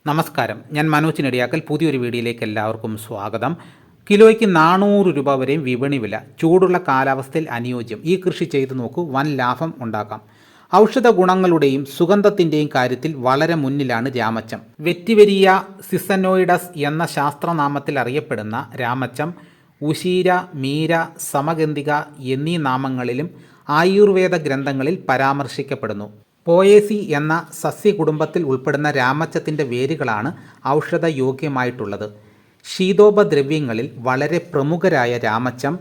നമസ്കാരം, ഞാൻ മനോജ് നെടിയാക്കൽ. പുതിയൊരു വീഡിയോയിലേക്ക് എല്ലാവർക്കും സ്വാഗതം. കിലോയ്ക്ക് 400 രൂപ വരെയും വിപണി വില. ചൂടുള്ള കാലാവസ്ഥയിൽ അനുയോജ്യം. ഈ കൃഷി ചെയ്തു നോക്കൂ, വൻ ലാഭം ഉണ്ടാക്കാം. ഔഷധ ഗുണങ്ങളുടെയും സുഗന്ധത്തിൻ്റെയും കാര്യത്തിൽ വളരെ മുന്നിലാണ് രാമച്ചം. വെറ്റിവെരിയ സിസനോയിഡസ് എന്ന ശാസ്ത്രനാമത്തിൽ അറിയപ്പെടുന്ന രാമച്ചം ഉശീര, മീര, സമഗന്ധിക എന്നീ നാമങ്ങളിലും ആയുർവേദ ഗ്രന്ഥങ്ങളിൽ പരാമർശിക്കപ്പെടുന്നു. പോയേസി എന്ന സസ്യകുടുംബത്തിൽ ഉൾപ്പെടുന്ന രാമച്ചത്തിൻ്റെ വേരുകളാണ് ഔഷധയോഗ്യമായിട്ടുള്ളത്. ശീതോപദ്രവ്യങ്ങളിൽ വളരെ പ്രമുഖരായ രാമച്ചം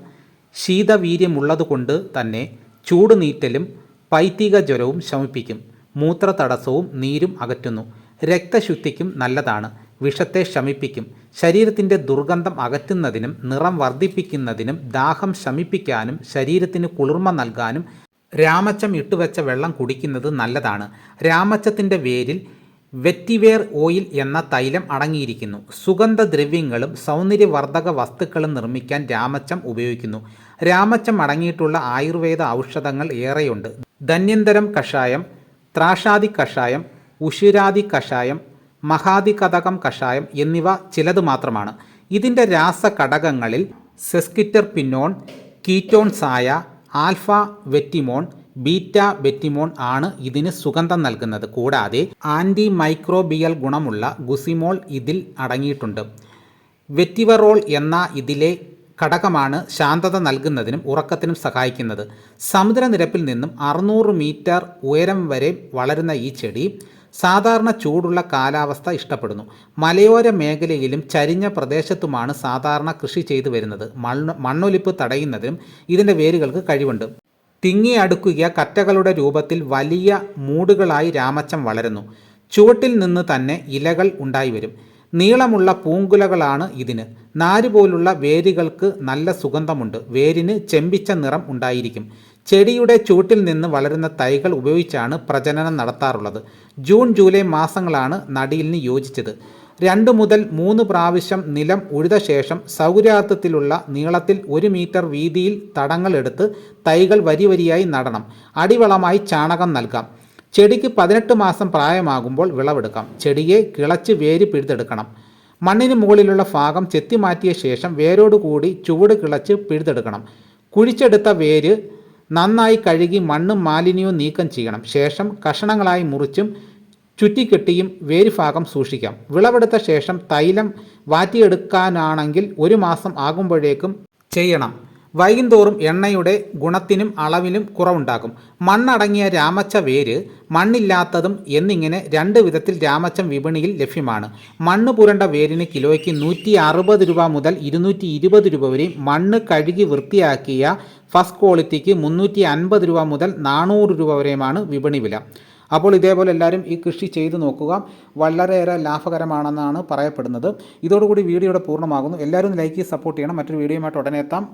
ശീതവീര്യമുള്ളതുകൊണ്ട് തന്നെ ചൂടുനീറ്റലും പൈത്തിക ജ്വരവും ശമിപ്പിക്കും. മൂത്രതടസ്സവും നീരും അകറ്റുന്നു. രക്തശുദ്ധിക്കും നല്ലതാണ്. വിഷത്തെ ശമിപ്പിക്കും. ശരീരത്തിൻ്റെ ദുർഗന്ധം അകറ്റുന്നതിനും നിറം വർദ്ധിപ്പിക്കുന്നതിനും ദാഹം ശമിപ്പിക്കാനും ശരീരത്തിന് കുളിർമ നൽകാനും രാമച്ചം ഇട്ടുവെച്ച വെള്ളം കുടിക്കുന്നത് നല്ലതാണ്. രാമച്ചത്തിൻ്റെ വേരിൽ വെറ്റിവേർ ഓയിൽ എന്ന തൈലം അടങ്ങിയിരിക്കുന്നു. സുഗന്ധദ്രവ്യങ്ങളും സൗന്ദര്യവർദ്ധക വസ്തുക്കളും നിർമ്മിക്കാൻ രാമച്ചം ഉപയോഗിക്കുന്നു. രാമച്ചം അടങ്ങിയിട്ടുള്ള ആയുർവേദ ഔഷധങ്ങൾ ഏറെയുണ്ട്. ധന്വന്തരം കഷായം, ത്രാഷാദി കഷായം, ഉഷിരാദി കഷായം, മഹാദികതകം കഷായം എന്നിവ ചിലത് മാത്രമാണ്. ഇതിൻ്റെ രാസഘടകങ്ങളിൽ സെസ്കിറ്റർപിനോൺ, കീറ്റോൺസായ, ആൽഫ വെറ്റിമോൺ, ബീറ്റ വെറ്റിമോൺ ആണ് ഇതിന് സുഗന്ധം നൽകുന്നത്. കൂടാതെ ആൻറ്റി മൈക്രോബിയൽ ഗുണമുള്ള ഗുസിമോൾ ഇതിൽ അടങ്ങിയിട്ടുണ്ട്. വെറ്റിവറോൾ എന്ന ഇതിലെ ഘടകമാണ് ശാന്തത നൽകുന്നതിനും ഉറക്കത്തിനും സഹായിക്കുന്നത്. സമുദ്രനിരപ്പിൽ നിന്നും 600 മീറ്റർ ഉയരം വരെ വളരുന്ന ഈ ചെടി സാധാരണ ചൂടുള്ള കാലാവസ്ഥ ഇഷ്ടപ്പെടുന്നു. മലയോര മേഖലയിലും ചരിഞ്ഞ പ്രദേശത്തുമാണ് സാധാരണ കൃഷി ചെയ്തു വരുന്നത്. മണ്ണൊലിപ്പ് തടയുന്നതിനും ഇതിൻ്റെ വേരുകൾക്ക് കഴിവുണ്ട്. തിങ്ങി അടുക്കിയ കറ്റകളുടെ രൂപത്തിൽ വലിയ മൂടുകളായി രാമച്ചം വളരുന്നു. ചുവട്ടിൽ നിന്ന് തന്നെ ഇലകൾ ഉണ്ടായി വരും. നീളമുള്ള പൂങ്കുലകളാണ് ഇതിന്. നാരുപോലുള്ള വേരുകൾക്ക് നല്ല സുഗന്ധമുണ്ട്. വേരിന് ചെമ്പിച്ച നിറം ഉണ്ടായിരിക്കും. ചെടിയുടെ ചൂട്ടിൽ നിന്ന് വളരുന്ന തൈകൾ ഉപയോഗിച്ചാണ് പ്രജനനം നടത്താറുള്ളത്. June July മാസങ്ങളാണ് നടീലിന് യോജിച്ചത്. 2 മുതൽ 3 പ്രാവശ്യം നിലം ഉഴുത ശേഷം സൗകര്യാർത്ഥത്തിലുള്ള നീളത്തിൽ 1 മീറ്റർ വീതിയിൽ തടങ്ങൾ എടുത്ത് തൈകൾ വരിവരിയായി നടണം. അടിവളമായി ചാണകം നൽകാം. ചെടിക്ക് 18 മാസം പ്രായമാകുമ്പോൾ വിളവെടുക്കാം. ചെടിയെ കിളച്ച് വേര് പിഴുതെടുക്കണം. മണ്ണിന് മുകളിലുള്ള ഭാഗം ചെത്തിമാറ്റിയ ശേഷം വേരോടുകൂടി ചുവട് കിളച്ച് പിഴുതെടുക്കണം. കുഴിച്ചെടുത്ത വേര് നന്നായി കഴുകി മണ്ണും മാലിന്യവും നീക്കം ചെയ്യണം. ശേഷം കഷണങ്ങളായി മുറിച്ചും ചുറ്റിക്കെട്ടിയും വേരുഭാഗം സൂക്ഷിക്കാം. വിളവെടുത്ത ശേഷം തൈലം വാറ്റിയെടുക്കാനാണെങ്കിൽ 1 മാസം ആകുമ്പോഴേക്കും ചെയ്യണം. വൈകുന്തോറും എണ്ണയുടെ ഗുണത്തിനും അളവിലും കുറവുണ്ടാകും. മണ്ണടങ്ങിയ രാമച്ച വേര്, മണ്ണില്ലാത്തതും എന്നിങ്ങനെ 2 വിധത്തിൽ രാമച്ചം വിപണിയിൽ ലഭ്യമാണ്. മണ്ണ് പുരണ്ട വേരിന് കിലോയ്ക്ക് 160 രൂപ മുതൽ 220 രൂപ വരെയും, മണ്ണ് കഴുകി വൃത്തിയാക്കിയ ഫസ്റ്റ് ക്വാളിറ്റിക്ക് 350 രൂപ മുതൽ 400 രൂപ വരെയുമാണ് വിപണി വില. അപ്പോൾ ഇതേപോലെ എല്ലാവരും ഈ കൃഷി ചെയ്തു നോക്കുക. വളരെയേറെ ലാഭകരമാണെന്നാണ് പറയപ്പെടുന്നത്. ഇതോടുകൂടി വീഡിയോയുടെ പൂർണ്ണമാകുന്നു. എല്ലാവരും ലൈക്ക് ചെയ്ത് സപ്പോർട്ട് ചെയ്യണം. മറ്റൊരു വീഡിയോയുമായിട്ട് ഉടനെ എത്താം.